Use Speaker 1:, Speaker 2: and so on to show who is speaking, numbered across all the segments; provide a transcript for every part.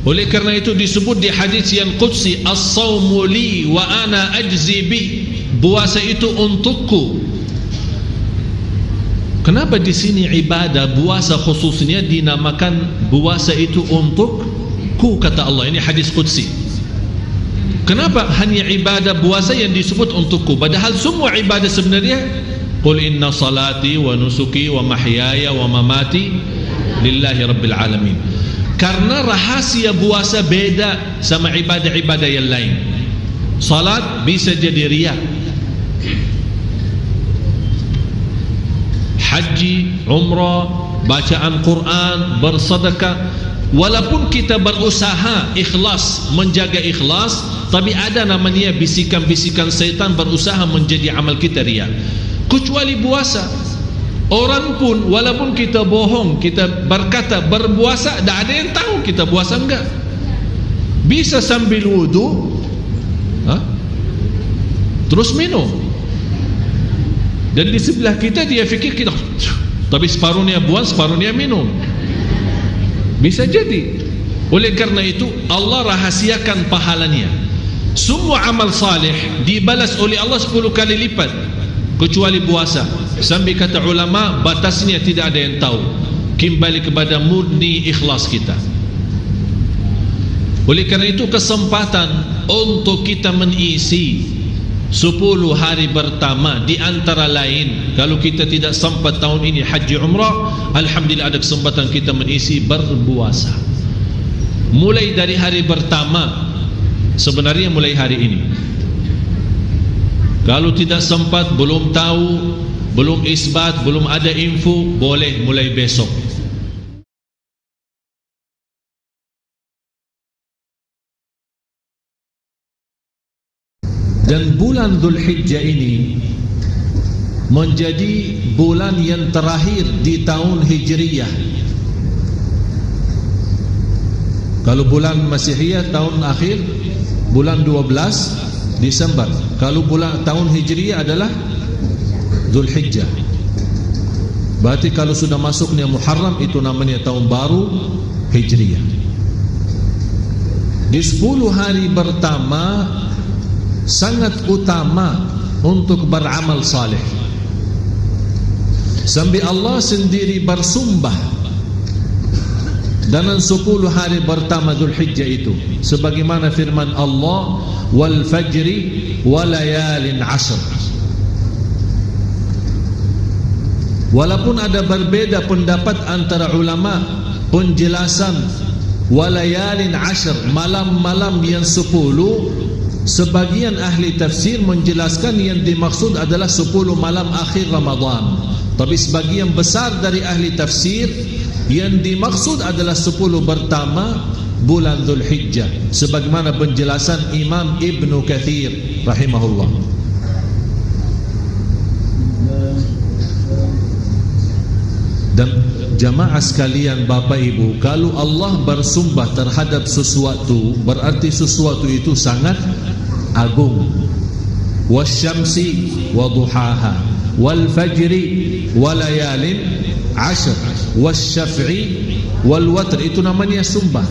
Speaker 1: Oleh kerana itu disebut di hadis yang qudsi, as-sawmu li wa ana ajzi bih, puasa itu untukku. Kenapa di sini ibadah puasa khususnya dinamakan puasa itu untukku, kata Allah? Ini hadis qudsi. Kenapa hanya ibadah puasa yang disebut untukku, padahal semua ibadah sebenarnya qul inna salati wa nusuki wa mahyaya wa mamati lillahi rabbil alamin. Karena rahasia puasa beda sama ibadah-ibadah yang lain. Salat bisa jadi riya, haji, umrah, bacaan Quran, bersedekah, walaupun kita berusaha ikhlas, menjaga ikhlas, tapi ada namanya bisikan-bisikan syaitan berusaha menjadi amal kita riya. Kecuali puasa, orang pun walaupun kita bohong, kita berkata berpuasa, tak ada yang tahu kita puasa enggak. Bisa sambil wudu terus minum, dan di sebelah kita dia fikir kita, tapi separuhnya buang, separuhnya minum. Bisa jadi. Oleh kerana itu Allah rahasiakan pahalanya. Semua amal salih dibalas oleh Allah 10 kali lipat, kecuali puasa. Sambil kata ulama, batasnya tidak ada yang tahu. Kembali kepada murni ikhlas kita. Oleh kerana itu kesempatan untuk kita mengisi 10 hari pertama, di antara lain, kalau kita tidak sempat tahun ini haji umrah, alhamdulillah ada kesempatan kita mengisi berpuasa. Mulai dari hari pertama, sebenarnya mulai hari ini. Kalau tidak sempat, belum tahu, belum isbat, belum ada info, boleh mulai besok. Dan bulan Dzulhijjah ini menjadi bulan yang terakhir di tahun Hijriyah. Kalau bulan Masihiyah tahun akhir bulan 12 Desember. Kalau bulan tahun Hijriyah adalah Dzulhijjah. Berarti kalau sudah masuknya Muharram, itu namanya tahun baru Hijriyah. Di 10 hari pertama sangat utama untuk beramal saleh. Sampai Allah sendiri bersumpah dalam 10 hari pertama Dzulhijjah itu, sebagaimana firman Allah, wal fajri wa layalin ashr. Walaupun ada berbeda pendapat antara ulama, penjelasan walayalin ashr, malam-malam yang 10, sebagian ahli tafsir menjelaskan yang dimaksud adalah 10 malam akhir Ramadan. Tapi sebagian besar dari ahli tafsir yang dimaksud adalah 10 pertama bulan Dzulhijjah, sebagaimana penjelasan Imam Ibnu Katsir rahimahullah. Dan jamaah sekalian, Bapak Ibu, kalau Allah bersumpah terhadap sesuatu, berarti sesuatu itu sangat agung. Wasyamsi wa duhaha wal fajri wa layalin ashr wasyaf'i wal watr, itu namanya sumpah.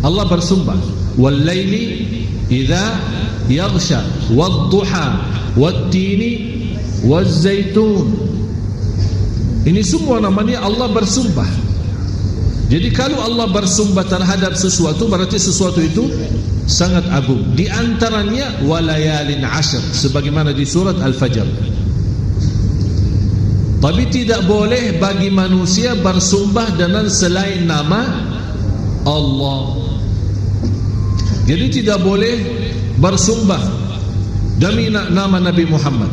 Speaker 1: Allah bersumpah, wal laili idza yaghsha wad duha wat tini waz zaitun. Ini semua namanya Allah bersumpah. Jadi kalau Allah bersumpah terhadap sesuatu, berarti sesuatu itu sangat agung. Di antaranya walayalin ashr, sebagaimana di surat Al-Fajr. Tapi tidak boleh bagi manusia bersumpah dengan selain nama Allah. Jadi tidak boleh bersumpah demi nama Nabi Muhammad,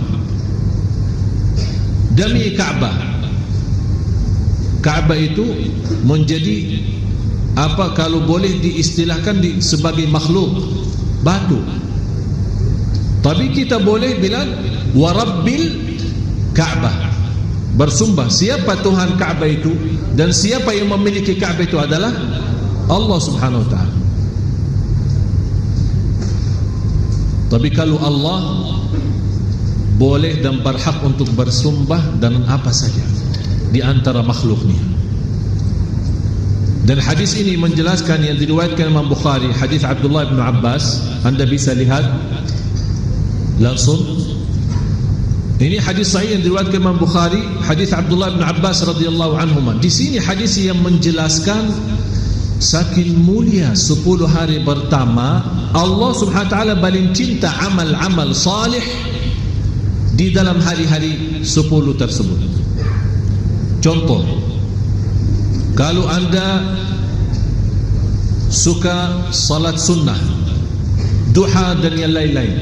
Speaker 1: demi Ka'bah. Ka'bah itu menjadi apa, kalau boleh diistilahkan sebagai makhluk, batu. Tapi kita boleh bilang warabbil Ka'bah, bersumpah siapa Tuhan Ka'bah itu, dan siapa yang memiliki Ka'bah itu adalah Allah Subhanahu wa ta'ala. Tapi kalau Allah boleh dan berhak untuk bersumpah dengan apa saja di antara makhluknya. Dan hadis ini menjelaskan yang diriwayatkan Imam Bukhari, hadis Abdullah bin Abbas. Anda bisa lihat langsung. Ini hadis sahih yang diriwayatkan Imam Bukhari, hadis Abdullah bin Abbas radhiyallahu anhuma. Di sini hadis yang menjelaskan saking mulia 10 hari pertama. Allah Subhanahu wa taala paling cinta amal-amal salih di dalam hari-hari 10 tersebut. Contoh, kalau anda suka salat sunnah, duha dan yang lain-lain,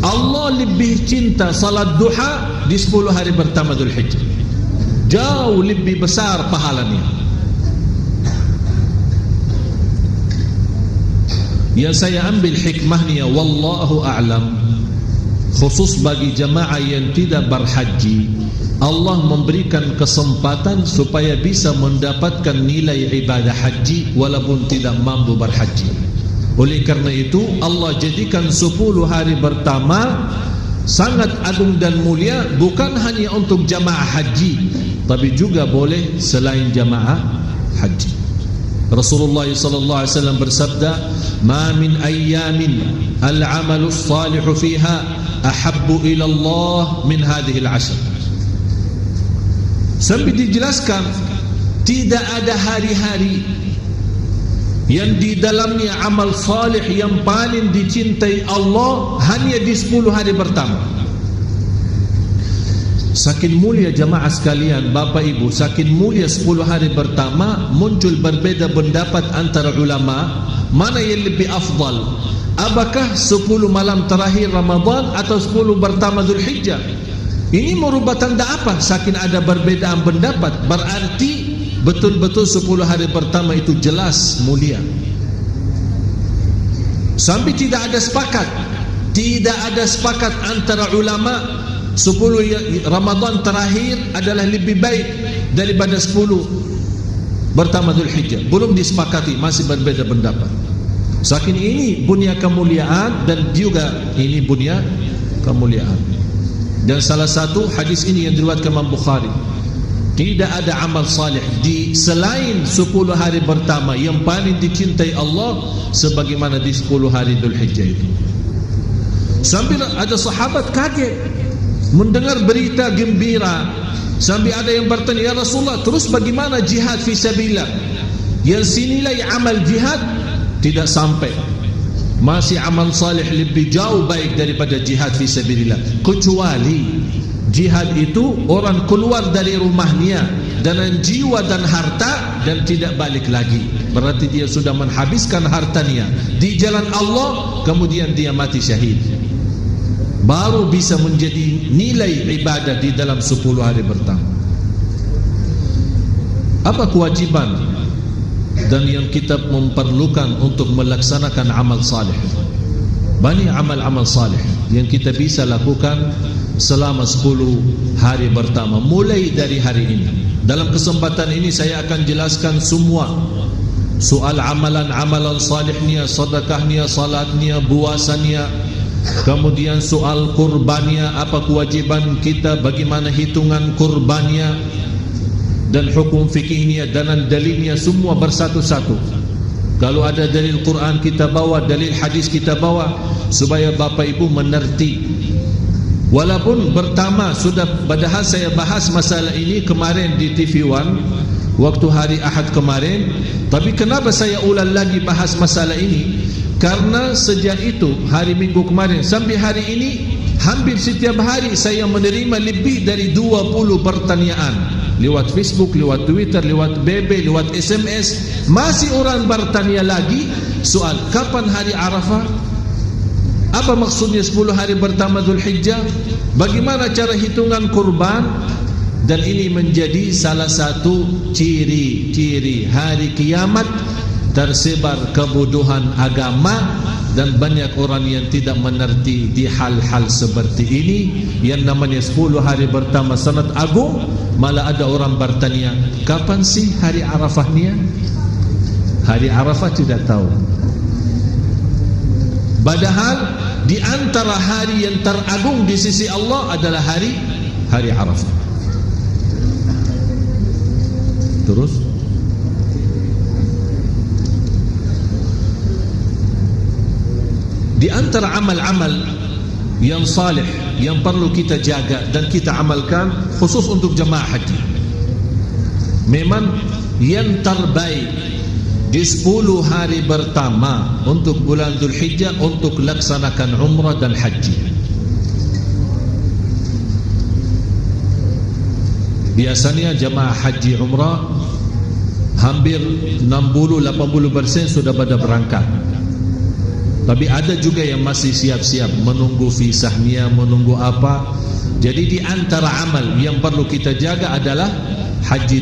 Speaker 1: Allah lebih cinta salat duha di 10 hari pertama Dzulhijjah. Jauh lebih besar pahalanya. Yang saya ambil hikmahnya, wallahu a'lam, khusus bagi jamaah yang tidak berhaji, Allah memberikan kesempatan supaya bisa mendapatkan nilai ibadah haji walaupun tidak mampu berhaji. Oleh karena itu Allah jadikan 10 hari pertama sangat agung dan mulia, bukan hanya untuk jamaah haji, tapi juga boleh selain jamaah haji. Rasulullah sallallahu alaihi wasallam bersabda, "Ma min ayyamin al-'amalu as-salihu fiha ahabbu ila Allah min hadhihi al-'ashr." Sampai dijelaskan tidak ada hari-hari yang di dalamnya amal salih yang paling dicintai Allah hanya di 10 hari pertama. Saking mulia jamaah sekalian, Bapak Ibu, saking mulia 10 hari pertama, muncul berbeda pendapat antara ulama mana yang lebih afdal. Apakah 10 malam terakhir Ramadan atau 10 pertama Dzulhijjah? Ini merubah tanda apa? Saking ada perbedaan pendapat, berarti betul-betul 10 hari pertama itu jelas mulia. Sampai tidak ada sepakat, tidak ada sepakat antara ulama 10 Ramadan terakhir adalah lebih baik daripada 10 pertama Dzulhijjah. Belum disepakati, masih berbeda pendapat. Saking ini bunya kemuliaan dan juga ini bunya kemuliaan. Dan salah satu hadis ini yang diriwayatkan Imam Bukhari, tidak ada amal salih di selain 10 hari pertama yang paling dicintai Allah sebagaimana di 10 hari Dzulhijjah itu. Sampai ada sahabat kaget mendengar berita gembira, sampai ada yang bertanya, "Ya Rasulullah, terus bagaimana jihad fi sabilillah?" Yang sinilai amal jihad tidak sampai. Masih amal salih lebih jauh baik daripada jihad fi sabilillah. Kecuali jihad itu orang keluar dari rumahnya dengan jiwa dan harta dan tidak balik lagi. Berarti dia sudah menghabiskan hartanya di jalan Allah, kemudian dia mati syahid. Baru bisa menjadi nilai ibadah di dalam 10 hari pertama. Apa kewajiban dan yang kita memerlukan untuk melaksanakan amal salih? Banyak amal-amal salih yang kita bisa lakukan selama 10 hari pertama, mulai dari hari ini. Dalam kesempatan ini saya akan jelaskan semua soal amalan-amalan salihnya, sedekahnya, salatnya, puasanya, kemudian soal kurbannya, apa kewajiban kita, bagaimana hitungan kurbannya, dan hukum fikihnya dan dalilnya semua bersatu-satu. Kalau ada dalil Quran kita bawa, dalil hadis kita bawa, supaya Bapak Ibu mengerti. Walaupun pertama sudah, padahal saya bahas masalah ini kemarin di TV One waktu hari Ahad kemarin, tapi kenapa saya ulang lagi bahas masalah ini? Karena sejak itu hari Minggu kemarin sampai hari ini, hampir setiap hari saya menerima lebih dari 20 pertanyaan lewat Facebook, lewat Twitter, lewat BB, lewat SMS. Masih orang bertanya lagi soal kapan hari Arafah, apa maksudnya 10 hari pertama Dzulhijjah, bagaimana cara hitungan kurban. Dan ini menjadi salah satu ciri-ciri hari kiamat, tersebar kebodohan agama dan banyak orang yang tidak mengerti di hal-hal seperti ini. Yang namanya 10 hari pertama sangat agung, malah ada orang bertanya, kapan sih hari Arafahnya? Hari Arafah tidak tahu. Padahal di antara hari yang teragung di sisi Allah adalah hari Arafah. Terus Di antara amal-amal yang salih yang perlu kita jaga dan kita amalkan khusus untuk jemaah haji, memang yang terbaik di 10 hari pertama untuk bulan Dzulhijjah untuk laksanakan umrah dan haji. Biasanya jemaah haji umrah hampir 60-80% sudah pada berangkat. Tapi ada juga yang masih siap-siap menunggu visahnya, menunggu apa. Jadi di antara amal yang perlu kita jaga adalah haji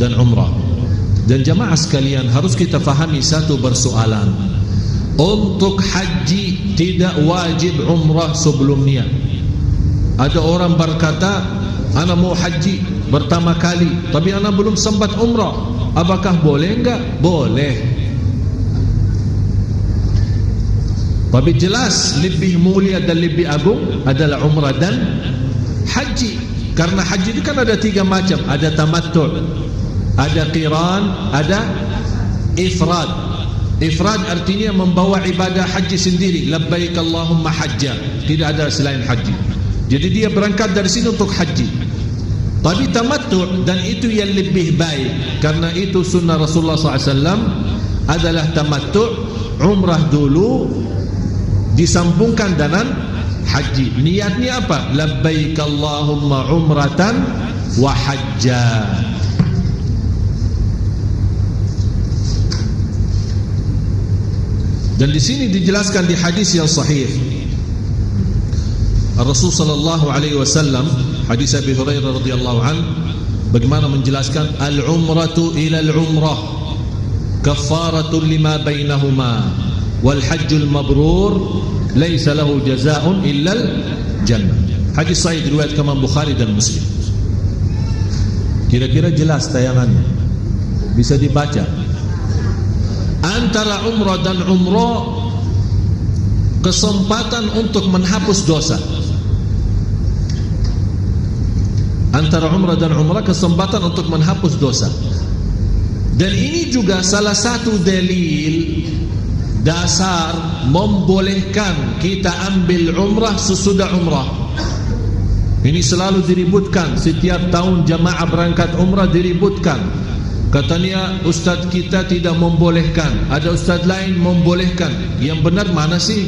Speaker 1: dan umrah. Dan jamaah sekalian, harus kita fahami satu persoalan. Untuk haji tidak wajib umrah sebelum niat. Ada orang berkata, ana mau haji pertama kali, tapi ana belum sempat umrah. Apakah boleh enggak? Boleh. Tapi jelas lebih mulia dan lebih agung adalah umrah dan haji. Karena haji itu kan ada 3 macam. Ada tamattu', ada qiran, ada ifrad. Ifrad artinya membawa ibadah haji sendiri. Labbaik Allahumma hajja. Tidak ada selain haji. Jadi dia berangkat dari sini untuk haji. Tapi tamattu', dan itu yang lebih baik, karena itu sunnah Rasulullah SAW adalah tamattu', umrah dulu disambungkan dengan haji. Niatnya apa? Labbaik Allahumma umratan wa hajja. Dan di sini dijelaskan di hadis yang sahih, Rasul sallallahu alaihi wasallam, hadis Abi Hurairah radhiyallahu an, bagaimana menjelaskan al-umratu ila al-umrah kaffaratun lima bainahuma wal hajjul mabrur laisa lahu jazaa'un illa al-jannah. Hadis sahih riwayat Imam Bukhari dan Muslim. Kira-kira jelas tayangannya, bisa dibaca. Antara umrah dan umrah kesempatan untuk menghapus dosa. Antara umrah dan umrah kesempatan untuk menghapus dosa. Dan ini juga salah satu dalil dasar membolehkan kita ambil umrah sesudah umrah. Ini selalu diributkan. Setiap tahun jamaah berangkat umrah diributkan. Katanya ustaz kita tidak membolehkan, ada ustaz lain membolehkan. Yang benar mana sih?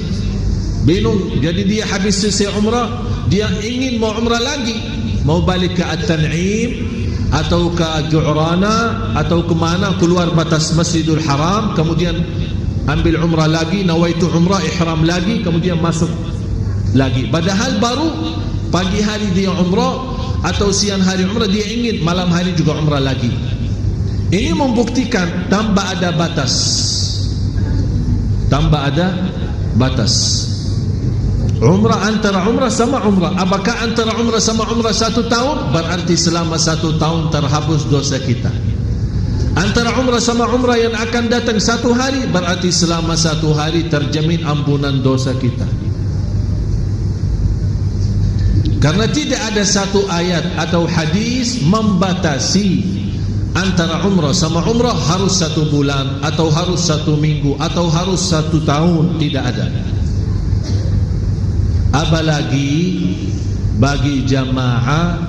Speaker 1: Bingung. Jadi dia habis selesai umrah, dia ingin mau umrah lagi, mau balik ke At-Tan'im atau ke Ju'rana atau ke mana, keluar batas Masjidul Haram, kemudian ambil umrah lagi, nawaitu umrah, ihram lagi, kemudian masuk lagi. Padahal baru pagi hari dia umrah atau siang hari umrah, dia ingin malam hari juga umrah lagi. Ini membuktikan tanpa ada batas. Tanpa ada batas. Umrah antara umrah sama umrah. Apakah antara umrah sama umrah 1 tahun? Berarti selama 1 tahun terhapus dosa kita. Antara umrah sama umrah yang akan datang 1 hari, berarti selama 1 hari terjamin ampunan dosa kita. Karena tidak ada satu ayat atau hadis membatasi antara umrah sama umrah harus 1 bulan atau harus 1 minggu atau harus 1 tahun. Tidak ada. Apalagi bagi jamaah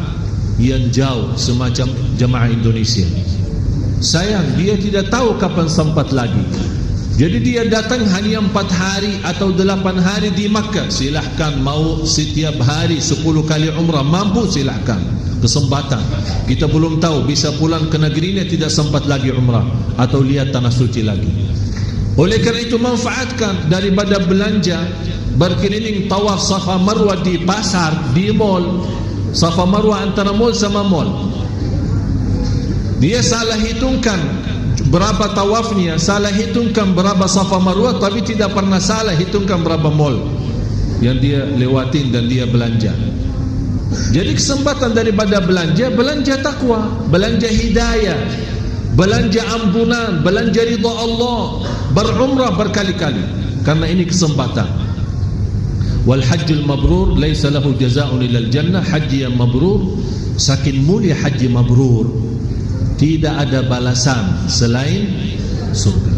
Speaker 1: yang jauh semacam jamaah Indonesia. Sayang, dia tidak tahu kapan sempat lagi. Jadi dia datang hanya 4 hari atau 8 hari di Makkah. Silahkan, mau setiap hari 10 kali umrah, mampu silahkan. Kesempatan. Kita belum tahu, bisa pulang ke negerinya tidak sempat lagi umrah atau lihat tanah suci lagi. Oleh kerana itu manfaatkan, daripada belanja berkeliling tawaf Safa Marwah di pasar, di mall. Safa Marwah antara mall sama mall. Dia salah hitungkan berapa tawafnya, salah hitungkan berapa Safa Marwah, tapi tidak pernah salah hitungkan berapa mall yang dia lewatin dan dia belanja. Jadi kesempatan daripada belanja, belanja takwa, belanja hidayah, belanja ampunan, belanja ridha Allah, berumrah berkali-kali. Karena ini kesempatan. Wal hajjul mabrur laisa lahu jazaa'un illa al-jannah. Haji yang mabrur, saking mulia haji mabrur, tidak ada balasan selain surga.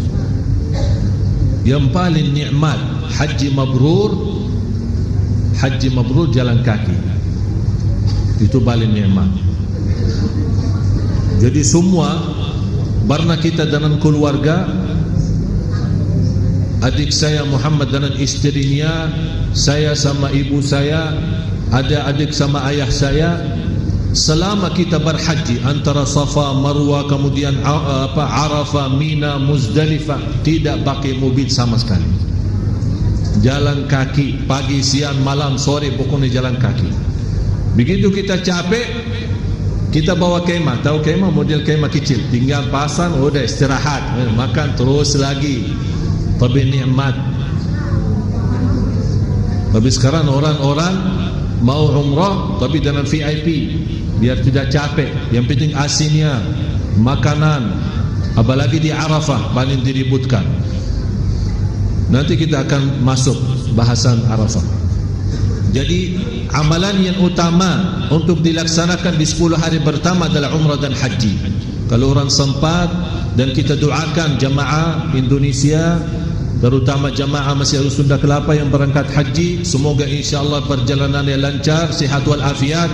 Speaker 1: Yang paling nikmat haji mabrur jalan kaki. Itu paling nikmat. Jadi semua barna kita dengan keluarga, adik saya Muhammad dengan istrinya, saya sama ibu saya, ada adik sama ayah saya, selama kita berhaji antara Safa, Marwah, kemudian Arafah, Mina, Muzdalifah, tidak pakai mobil sama sekali. Jalan kaki, pagi, siang, malam, sore, pokoknya jalan kaki. Begitu kita capek, kita bawa kemah. Tahu kemah, model kemah kecil, tinggal pasang, udah istirahat, makan terus lagi. Tapi nikmat. Tapi sekarang orang-orang mau umrah tapi dengan VIP, biar tidak capek. Yang penting asinnya, makanan, apalagi di Arafah paling diributkan. Nanti kita akan masuk bahasan Arafah. Jadi amalan yang utama untuk dilaksanakan di 10 hari pertama adalah umrah dan haji. Kalau orang sempat, dan kita doakan jamaah Indonesia, terutama jamaah Masjid Sunda Kelapa yang berangkat haji, semoga insyaAllah perjalanannya lancar, sihat walafiat,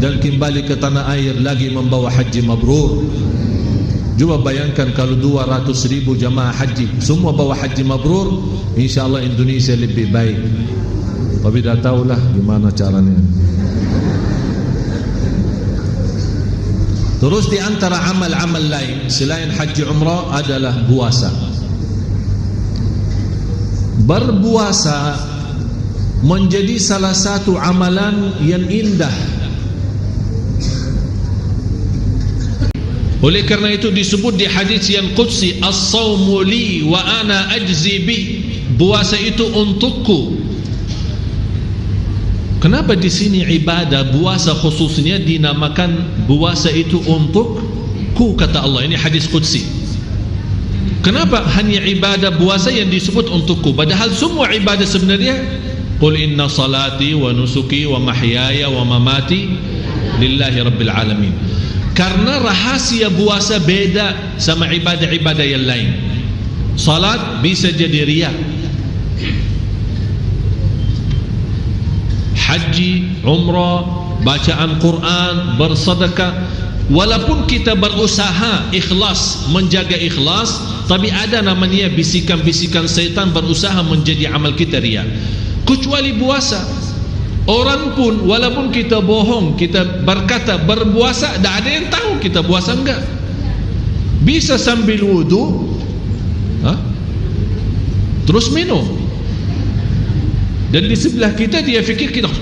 Speaker 1: dan kembali ke tanah air lagi membawa haji mabrur. Cuba bayangkan kalau 200,000 jamaah haji semua bawa haji mabrur, insyaAllah Indonesia lebih baik. Tapi dah tahulah gimana caranya. Terus di antara amal-amal lain selain haji umrah adalah puasa. Berpuasa menjadi salah satu amalan yang indah. Oleh kerana itu disebut di hadis yang qudsi, as-sawmu li wa ana ajzi bi. Puasa itu untukku. Kenapa di sini ibadah puasa khususnya dinamakan puasa itu untukku, kata Allah. Ini hadis qudsi. Kenapa hanya ibadah puasa yang disebut untukku, padahal semua ibadah sebenarnya qul inna salati wa nusuki wa mahyaya wa mamati lillahi rabbil alamin. Karena rahasia puasa beda sama ibadah-ibadah yang lain. Salat bisa jadi riya, haji, umrah, bacaan Quran, bersedekah, walaupun kita berusaha ikhlas, menjaga ikhlas, tapi ada namanya bisikan-bisikan syaitan berusaha menjadi amal kita riya. Kecuali puasa, orang pun walaupun kita bohong, kita berkata berpuasa, tak ada yang tahu kita puasa enggak. Bisa sambil wudu, terus minum, dan di sebelah kita dia fikir kita,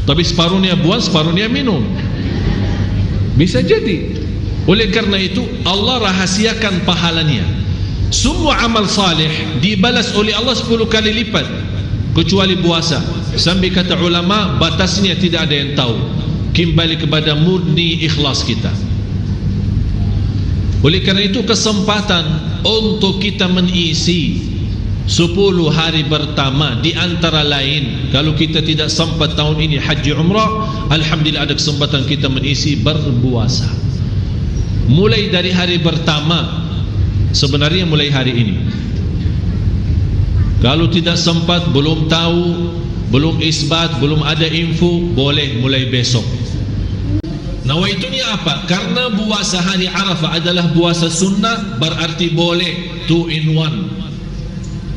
Speaker 1: tapi separuhnya buang, separuhnya minum. Bisa jadi. Oleh karena itu Allah rahasiakan pahalanya. Semua amal salih dibalas oleh Allah 10 kali lipat, kecuali puasa. Sampai kata ulama, batasnya tidak ada yang tahu. Kembali kepada murni ikhlas kita. Oleh karena itu kesempatan untuk kita mengisi 10 hari pertama, di antara lain, kalau kita tidak sempat tahun ini haji umrah, alhamdulillah ada kesempatan kita mengisi berpuasa. Mulai dari hari pertama, sebenarnya mulai hari ini. Kalau tidak sempat, belum tahu, belum isbat, belum ada info, boleh mulai besok. Nawaitunya apa? Karena puasa hari Arafah adalah puasa sunnah, berarti boleh 2 in 1.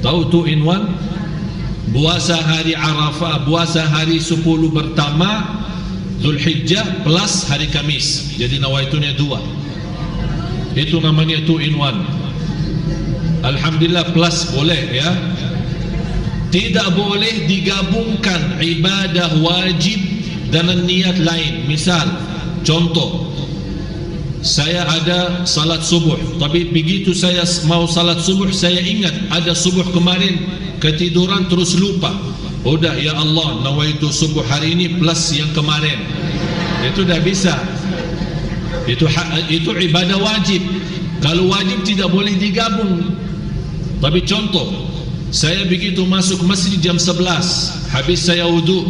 Speaker 1: Tahu 2 in 1? Puasa hari Arafah, puasa hari 10 pertama Zulhijjah plus hari Kamis. Jadi nawaitunya 2. Itu namanya 2 in 1. Alhamdulillah, plus boleh ya. Tidak boleh digabungkan ibadah wajib dengan niat lain. Misal, contoh, saya ada salat subuh, tapi begitu saya mau salat subuh, saya ingat ada subuh kemarin, ketiduran terus lupa. Udah, ya Allah, nawaitu subuh hari ini plus yang kemarin. Itu dah bisa. Itu ibadah wajib. Kalau wajib tidak boleh digabung. Tapi contoh, saya begitu masuk masjid jam 11, habis saya wudu,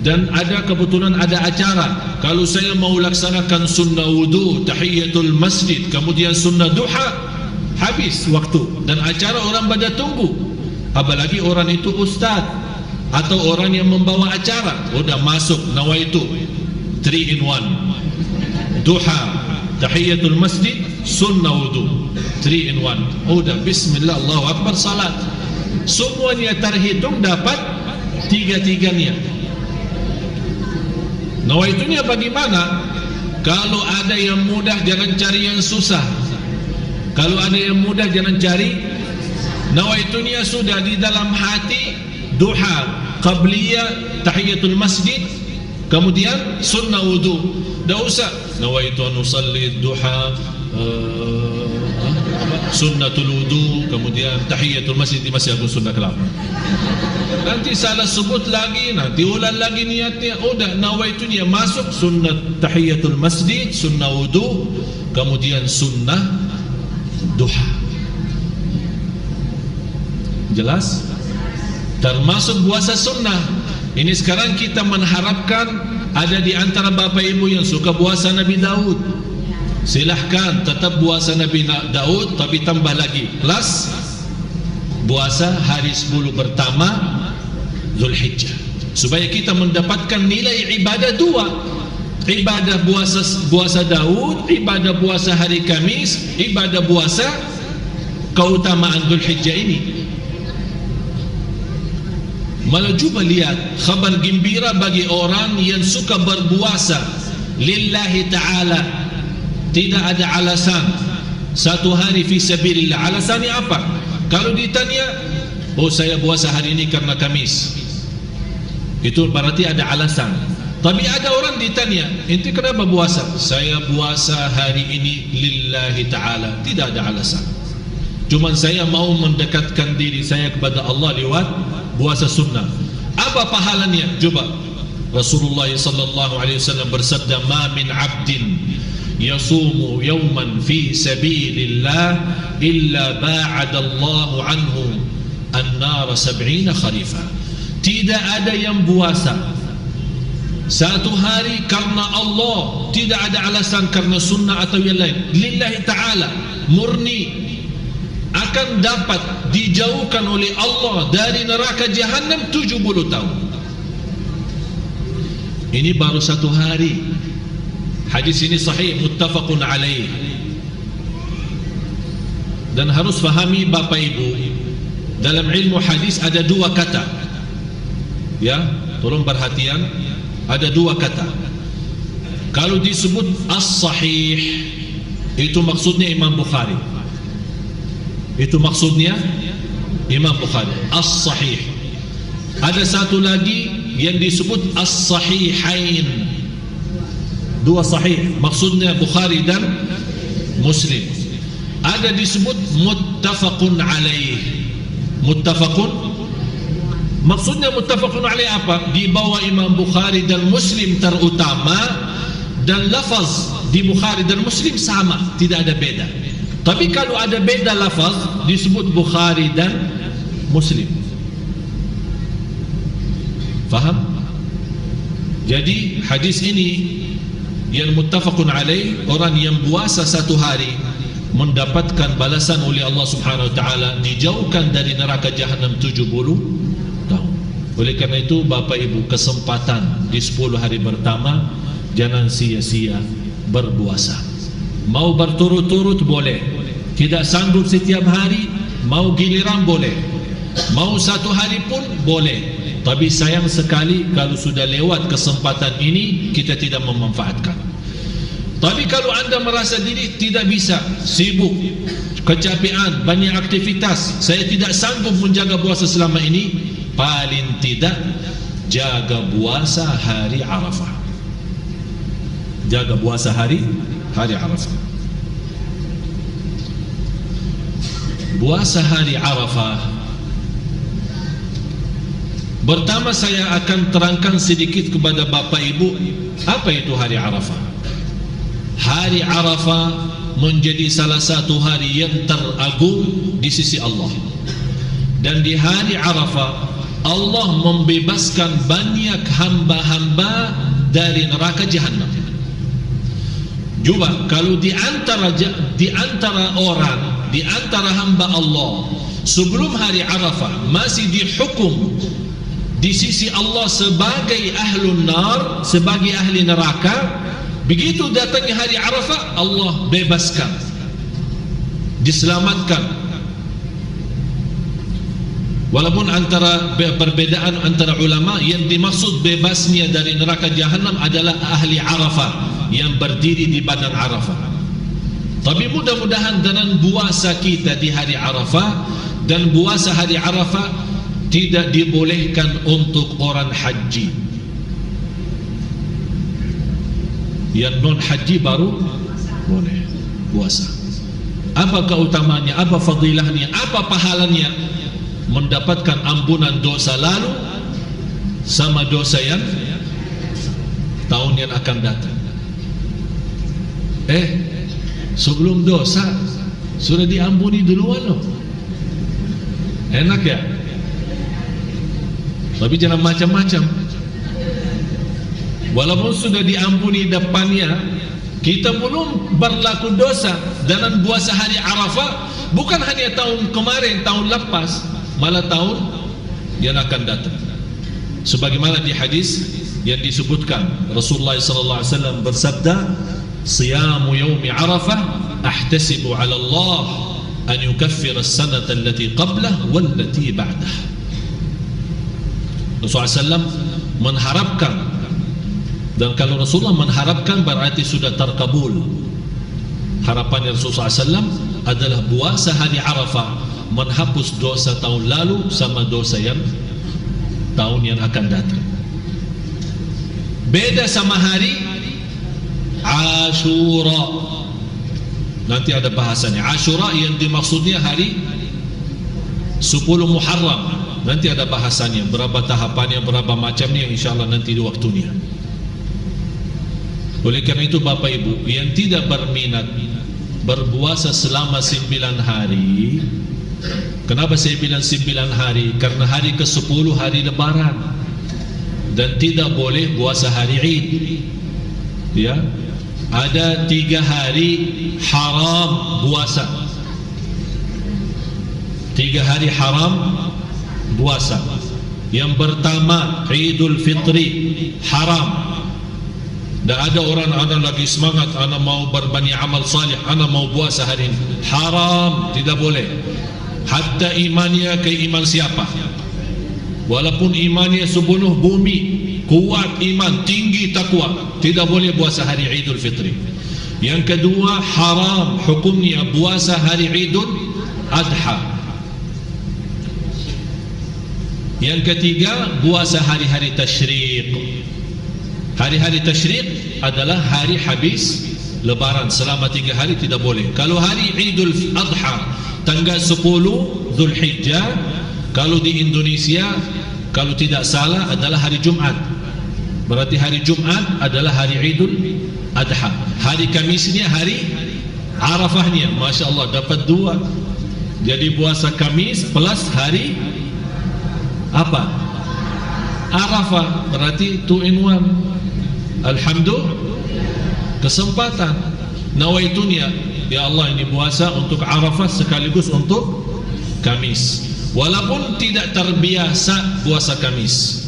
Speaker 1: dan ada kebetulan ada acara. Kalau saya mau laksanakan sunnah wudu, tahiyatul masjid, kemudian sunnah duha, habis waktu, dan acara orang pada tunggu. Apalagi orang itu ustaz atau orang yang membawa acara, udah masuk nawaitu 3 in 1, duha, tahiyatul masjid, sunnah wudu, 3 in 1. Udah bismillah, Allahu akbar, salat. Semuanya terhitung dapat 3-3-nya. Nawaitunya bagaimana? Kalau ada yang mudah jangan cari yang susah. Kalau ada yang mudah jangan cari. Nawaitunya sudah di dalam hati, duha, qabliyah, tahiyatul masjid, kemudian sunnah wudu. Dah usah nawaitu an usalli duha, sunnatul wudu, kemudian tahiyatul masjid di Masjid Agung Sunda Kelapa. Nanti salah sebut lagi, nanti ulang lagi niatnya. Udah nawaitunya masuk sunnah tahiyatul masjid, sunnah wudu, kemudian sunnah duha. Jelas? Termasuk puasa sunnah. Ini sekarang kita mengharapkan ada di antara bapak ibu yang suka puasa Nabi Daud. Silahkan tetap puasa Nabi Daud, tapi tambah lagi plus puasa hari 10 pertama Zulhijjah, supaya kita mendapatkan nilai ibadah dua. Ibadah puasa Daud, ibadah puasa hari Kamis, ibadah puasa keutamaan Zulhijjah ini. Malah cuba lihat khabar gembira bagi orang yang suka berpuasa lillahi ta'ala. Tidak ada alasan satu hari fi sabilillah. Alasannya apa? Kalau ditanya, oh saya puasa hari ini karena Kamis, itu berarti ada alasan. Tapi ada orang ditanya, ente kenapa puasa? Saya puasa hari ini lillahi ta'ala. Tidak ada alasan. Cuma saya mau mendekatkan diri saya kepada Allah lewat puasa sunnah. Apa pahalanya? Coba. Rasulullah sallallahu alaihi wasallam bersabda, "Ma min 'abdin yasumu yawman fi sabilillah illa ba'ada Allahu anhu an-nar 70 kharifa." Tidak ada yang puasa satu hari karena Allah, tidak ada alasan karena sunnah atau yang lain, lillahi ta'ala, murni, akan dapat dijauhkan oleh Allah dari neraka Jahannam 70 tahun. Ini baru satu hari. Hadis ini sahih, muttafaqun alaih. Dan harus fahami bapak ibu, dalam ilmu hadis ada dua kata. Ya, tolong perhatian, ada dua kata. Kalau disebut as-sahih, itu maksudnya Imam Bukhari. Itu maksudnya Imam Bukhari, as-sahih. Ada satu lagi yang disebut as-sahihain. Dua sahih, maksudnya Bukhari dan Muslim. Ada disebut muttafaqun alaih. Muttafaqun, maksudnya muttafaqun alaih apa? Di bawah Imam Bukhari dan Muslim terutama, dan lafaz di Bukhari dan Muslim sama, tidak ada beda. Tapi kalau ada beda lafaz, disebut Bukhari dan Muslim. Faham? Jadi hadis ini yang muttafaqun alaih, orang yang puasa satu hari mendapatkan balasan oleh Allah Subhanahu wa taala, dijauhkan dari neraka Jahannam 70 tahun. Oleh karena itu bapak ibu, kesempatan di 10 hari pertama jangan sia-sia berpuasa. Mau berturut-turut boleh, tidak sanggup setiap hari, mau giliran boleh, mau satu hari pun boleh. Tapi sayang sekali kalau sudah lewat kesempatan ini kita tidak memanfaatkan. Tapi kalau anda merasa diri tidak bisa, sibuk, kecapean, banyak aktivitas, saya tidak sanggup menjaga puasa selama ini, paling tidak jaga puasa hari Arafah. Jaga puasa hari Arafah. Puasa hari Arafah, pertama saya akan terangkan sedikit kepada bapak ibu apa itu hari Arafah. Hari Arafah menjadi salah satu hari yang teragung di sisi Allah. Dan di hari Arafah Allah membebaskan banyak hamba-hamba dari neraka Jahannam. Coba kalau di antara orang, di antara hamba Allah sebelum hari Arafah masih dihukum di sisi Allah sebagai ahlun nar, sebagai ahli neraka. Begitu datangnya hari Arafah, Allah bebaskan, diselamatkan. Walaupun antara perbedaan antara ulama, yang dimaksud bebasnya dari neraka jahanam adalah ahli Arafah yang berdiri di padang Arafah. Tapi mudah-mudahan dengan puasa kita di hari Arafah, dan puasa hari Arafah tidak dibolehkan untuk orang haji. Yang non haji baru boleh puasa. Apa keutamaannya, apa fadilahnya, apa pahalanya? Mendapatkan ampunan dosa lalu sama dosa yang tahun yang akan datang. Sebelum dosa sudah diampuni duluan loh. Enak ya? Tapi jangan macam-macam. Walaupun sudah diampuni depannya, kita belum berlaku dosa. Dalam puasa hari Arafah bukan hanya tahun kemarin, tahun lepas, malah tahun yang akan datang. Sebagaimana di hadis yang disebutkan, Rasulullah SAW bersabda, "Siyamu yaumi Arafah ahtasibu 'ala Allah an yukaffira as-sanata allati qablahu wallati ba'dahu." Rasulullah SAW mengharapkan, dan kalau Rasulullah mengharapkan berarti sudah terkabul. Harapan Rasulullah SAW adalah puasa hari Arafah menghapus dosa tahun lalu sama dosa yang tahun yang akan datang. Beda sama hari Ashura. Nanti ada bahasanya. Ashura yang dimaksudnya hari 10 Muharram. Nanti ada bahasanya, berapa tahapannya, berapa macamnya, insyaAllah nanti di waktunya. Oleh kerana itu Bapak Ibu yang tidak berminat berpuasa selama 9 hari. Kenapa saya bilang 9 hari? Karena hari ke-10 hari Lebaran, dan tidak boleh puasa hari Id. Ya, ada 3 hari haram puasa. 3 hari haram puasa. Yang pertama Idul Fitri, haram. Dan ada orang, ana lagi semangat, ana mau berbani amal salih, ana mau puasa hari ini. Haram, tidak boleh. Hatta imannya ke iman siapa, walaupun imannya sebunuh bumi, kuat iman, tinggi takwa, tidak boleh puasa hari Idul Fitri. Yang kedua, haram hukumnya puasa hari Idul Adha. Yang ketiga, puasa hari-hari tasyriq. Hari-hari tasyriq adalah hari habis Lebaran, selama 3 hari tidak boleh. Kalau hari Idul Adha tanggal 10 Zulhijjah, kalau di Indonesia kalau tidak salah adalah hari Jumat. Berarti hari Jumat adalah hari Idul Adha. Hari Kamisnya hari Arafahnya. Masya Allah, dapat 2. Jadi puasa Kamis plus hari apa? Arafah. Berarti 2 in 1. Alhamdulillah, kesempatan. Nawaitunya, ya Allah, ini puasa untuk Arafah sekaligus untuk Kamis. Walaupun tidak terbiasa puasa Kamis,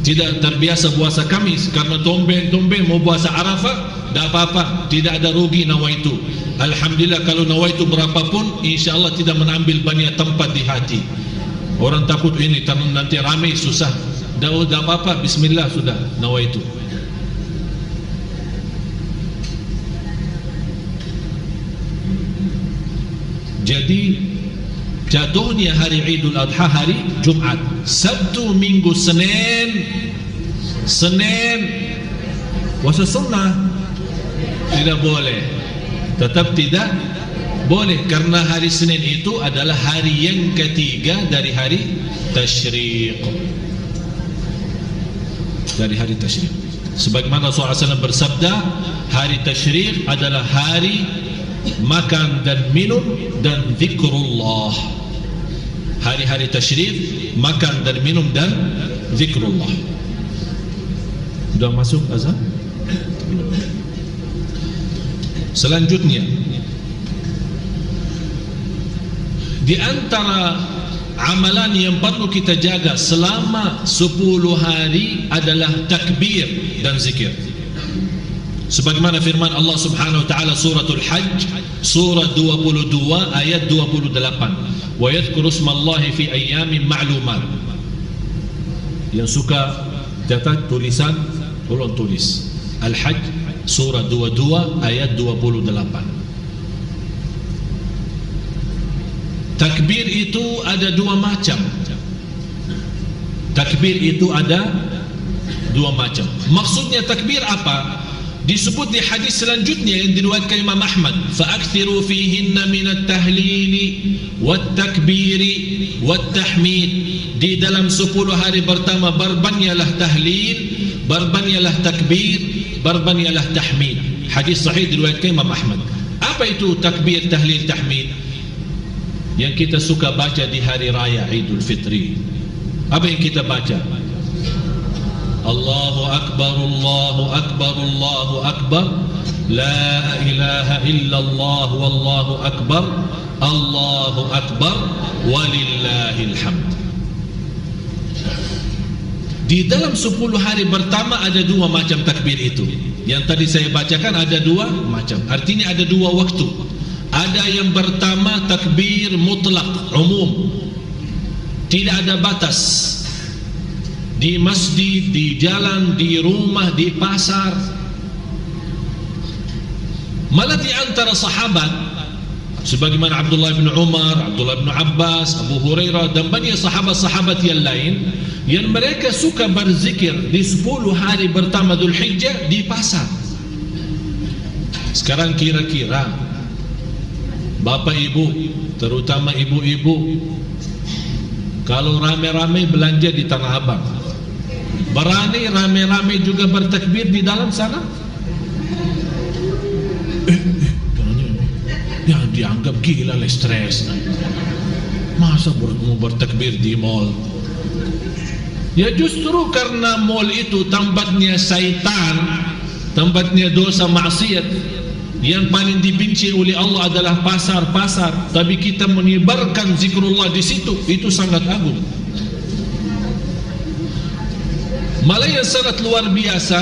Speaker 1: tidak terbiasa puasa Kamis, karena tumben-tumben mau puasa Arafah, tidak apa-apa, tidak ada rugi nawaitu. Alhamdulillah, kalau nawaitu berapapun, insyaAllah tidak menambil banyak tempat di hati. Orang takut ini nanti ramai susah. Tidak apa-apa, bismillah, sudah nawaitu. Jadi jatuhnya hari Idul Adha hari Jumat. Sabtu, Minggu, Senin puasa sunnah tidak boleh. Tetap tidak boleh, karena hari Senin itu adalah hari yang ketiga dari hari tasyriq. Dari hari tasyriq, sebagaimana Rasulullah SAW bersabda, hari tasyriq adalah hari makan dan minum dan zikrullah. Hari-hari tasyriq, makan dan minum dan zikrullah. Sudah masuk azan? Selanjutnya, Di antara amalan yang perlu kita jaga selama 10 hari adalah takbir dan zikir. Sebagaimana firman Allah Subhanahu wa taala suratul Hajj surah 22 ayat 28, wa yadhkuru ismallahi fi ayyamin ma'lumat. Yang suka catat tulisan, tolong tulis Al-Hajj surah 22 ayat 28. Takbir itu ada dua macam. Takbir itu ada dua macam. Maksudnya takbir apa? Disebut di hadis selanjutnya yang diriwayatkan Imam Ahmad, fa'akthiru fihinna minat tahlili wat takbiri wat tahmid. Di dalam 10 hari pertama berbanyalah tahlil, berbanyalah takbir, berbanyalah tahmid. Hadis sahih diriwayatkan Imam Ahmad. Apa itu takbir, tahlil, tahmid? Yang kita suka baca di hari raya Idul Fitri. Apa yang kita baca? Allahu Akbar, Allahu Akbar, Allahu Akbar, La ilaha illallah, Wallahu Akbar, Allahu Akbar, Walillahil hamd. Di dalam 10 hari pertama ada dua macam takbir itu. Yang tadi saya bacakan ada dua macam. Artinya ada dua waktu. Ada yang pertama takbir mutlak, umum, tidak ada batas. Di masjid, di jalan, di rumah, di pasar. Malah di antara sahabat sebagaimana Abdullah bin Umar, Abdullah bin Abbas, Abu Hurairah dan banyak sahabat-sahabat yang lain, yang mereka suka berzikir di 10 hari pertama Dhul Hijjah di pasar. Sekarang kira-kira bapak ibu, terutama ibu-ibu, kalau rame-rame belanja di Tanah Abang, berani rame-rame juga bertakbir di dalam sana? Yang dianggap gila lah, stres. Masa mau bertakbir di mall? Ya justru karena mall itu tempatnya syaitan, tempatnya dosa maksiat. Yang paling dibenci oleh Allah adalah pasar-pasar, tapi kita menyebarkan zikrullah di situ, itu sangat agung. Malah yang sangat luar biasa,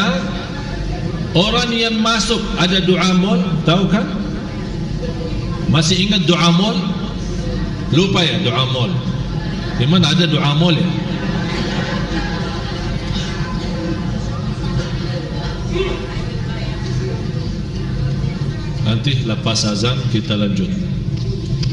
Speaker 1: orang yang masuk ada doa mall, tahu kan? Masih ingat doa mall? Lupa ya doa mall. Di mana ada doa mall ya? Nanti lepas azan kita lanjut.